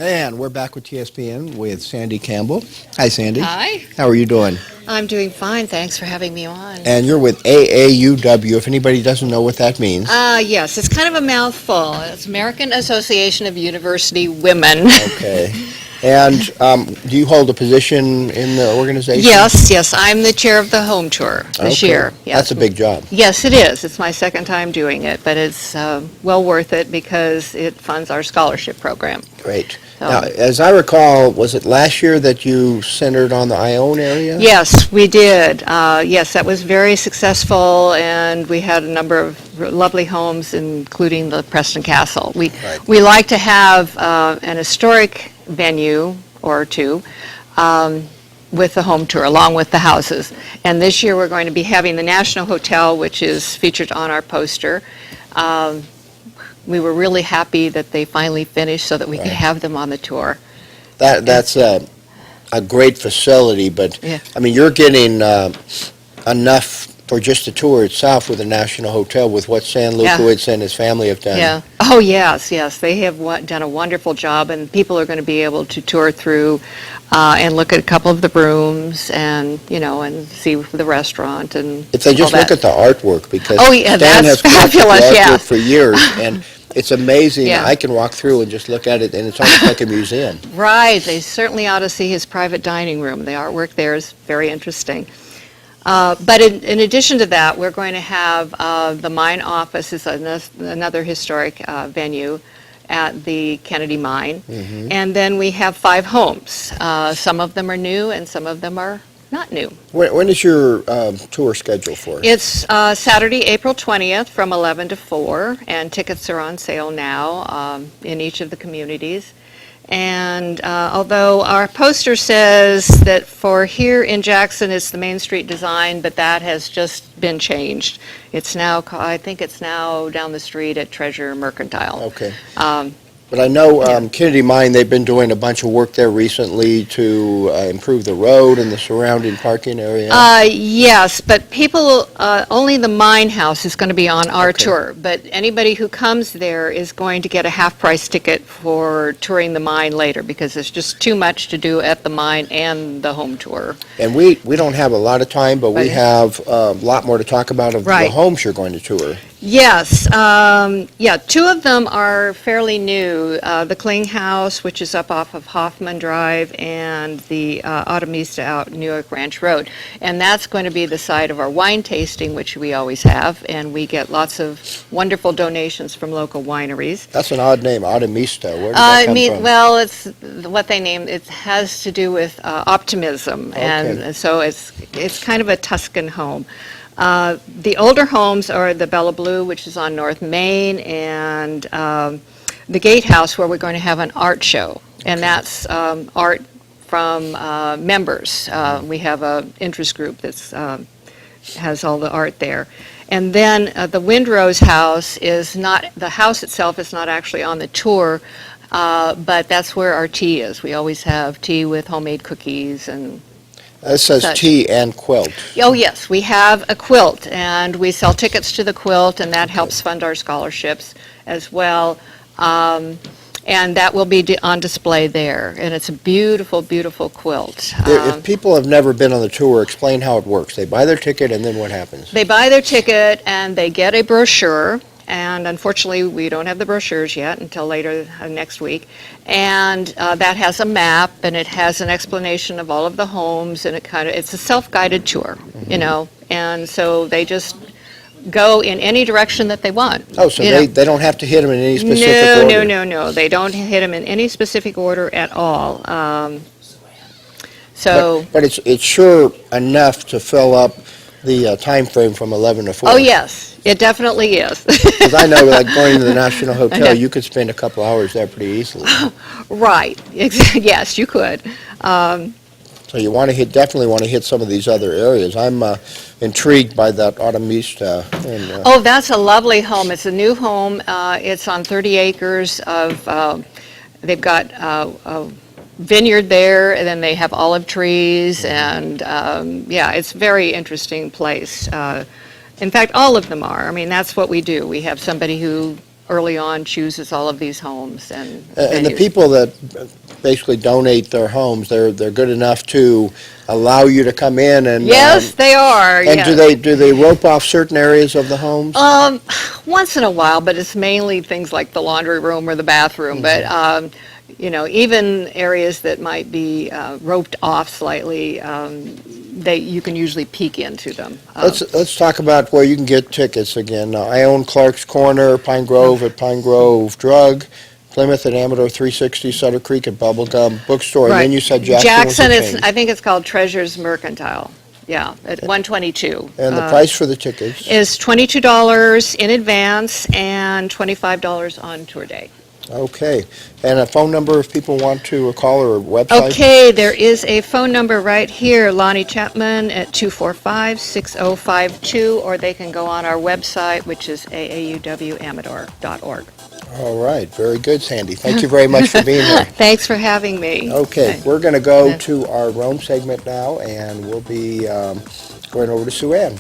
And we're back with TSPN with Sandy Cambell. Hi, Sandy. Hi. How are you doing? I'm doing fine. Thanks for having me on. And you're with AAUW, if anybody doesn't know what that means. Yes, it's kind of a mouthful. It's American Association of University Women. Okay. And do you hold a position in the organization? Yes, I'm the chair of the home tour this year. Yes. That's a big job. Yes, it is. It's my second time doing it, but it's well worth it because it funds our scholarship program. Great. So. Now, as I recall, was it last year that you centered on the Ione area? Yes, we did. Yes, that was very successful, and we had a number of lovely homes, including the Preston Castle. We like to have an historic venue or two with the home tour, along with the houses. And this year we're going to be having the National Hotel, which is featured on our poster. We were really happy that they finally finished so that we could have them on the tour. That's a great facility, but Yeah. I mean, you're getting enough for just the tour itself with the National Hotel with what San Lukowitz and his family have done. Yeah. Oh, yes. They have done a wonderful job, and people are going to be able to tour through and look at a couple of the rooms and, and see the restaurant and If they just look at the artwork, because yeah, Stan that's has collected fabulous, the yeah. artwork for years, and it's amazing. Yeah. I can walk through and just look at it, and it's almost like a museum. Right. They certainly ought to see his private dining room. The artwork there is very interesting. But in addition to that, we're going to have the mine office is another historic venue at the Kennedy Mine. Mm-hmm. And then we have 5 homes. Some of them are new and some of them are not new. When is your tour scheduled for? It's Saturday, April 20th from 11 to 4, and tickets are on sale now in each of the communities. And although our poster says that for here in Jackson, it's the Main Street design, but that has just been changed. It's now, I think it's now down the street at Treasure Mercantile. Okay. But I know Kennedy Mine, they've been doing a bunch of work there recently to improve the road and the surrounding parking area. Yes, but people, only the mine house is going to be on our Okay. tour. But anybody who comes there is going to get a half-price ticket for touring the mine later because there's just too much to do at the mine and the home tour. And we don't have a lot of time, but we Right. have a lot more to talk about of the Right. homes you're going to tour. Yes, 2 of them are fairly new. The Kling House, which is up off of Hoffman Drive, and the Automista out Newark Ranch Road. And that's going to be the site of our wine tasting, which we always have, and we get lots of wonderful donations from local wineries. That's an odd name, Automista. Where did that come from? Well, it's what they named. It has to do with optimism, and so it's kind of a Tuscan home. The older homes are the Bella Blue, which is on North Main, and the Gatehouse, where we're going to have an art show, and that's art from members. We have an interest group that's has all the art there. And then the Windrose House is not, the house itself is not actually on the tour, but that's where our tea is. We always have tea with homemade cookies and It says such. tea and quilt. Oh, yes, we have a quilt, and we sell tickets to the quilt, and that helps fund our scholarships as well. And that will be on display there, and it's a beautiful, beautiful quilt. If people have never been on the tour, explain how it works. They buy their ticket, and then what happens? They buy their ticket, and they get a brochure, and unfortunately, we don't have the brochures yet until later next week. And that has a map, and it has an explanation of all of the homes, and it's a self-guided tour, and so they just go in any direction that they want. Oh, so they don't have to hit them in any specific order? No. They don't hit them in any specific order at all. But it's sure enough to fill up the time frame from 11 to 4. Oh, yes, it definitely is. Because I know, like, going to the National Hotel, you could spend a couple hours there pretty easily. Right. Yes, you could. So you definitely want to hit some of these other areas. I'm intrigued by that Automista. Oh, that's a lovely home. It's a new home. It's on 30 acres of, they've got a vineyard there, and then they have olive trees, and it's a very interesting place. In fact, all of them are. I mean, that's what we do. We have somebody who early on chooses all of these homes and And the venues. people that basically donate their homes, they're good enough to allow you to come in and... Yes, they are, And yes. do they rope off certain areas of the homes? Once in a while, but it's mainly things like the laundry room or the bathroom. But even areas that might be roped off slightly, you can usually peek into them. Let's talk about where you can get tickets again. I own Clark's Corner, Pine Grove at Pine Grove Drug, Plymouth at Amador 360, Sutter Creek at Bubblegum Bookstore, and then you said Jackson was a is, change. I think it's called Treasures Mercantile. Yeah, at 122. And the price for the tickets? Is $22 in advance and $25 on tour day. Okay. And a phone number if people want to call, or a website? Okay, there is a phone number right here, Lonnie Chapman at 245-6052, or they can go on our website, which is aauwamador.org. All right. Very good, Sandy. Thank you very much for being here. Thanks for having me. Okay. We're going to go to our Rome segment now, and we'll be going over to Sue Ann.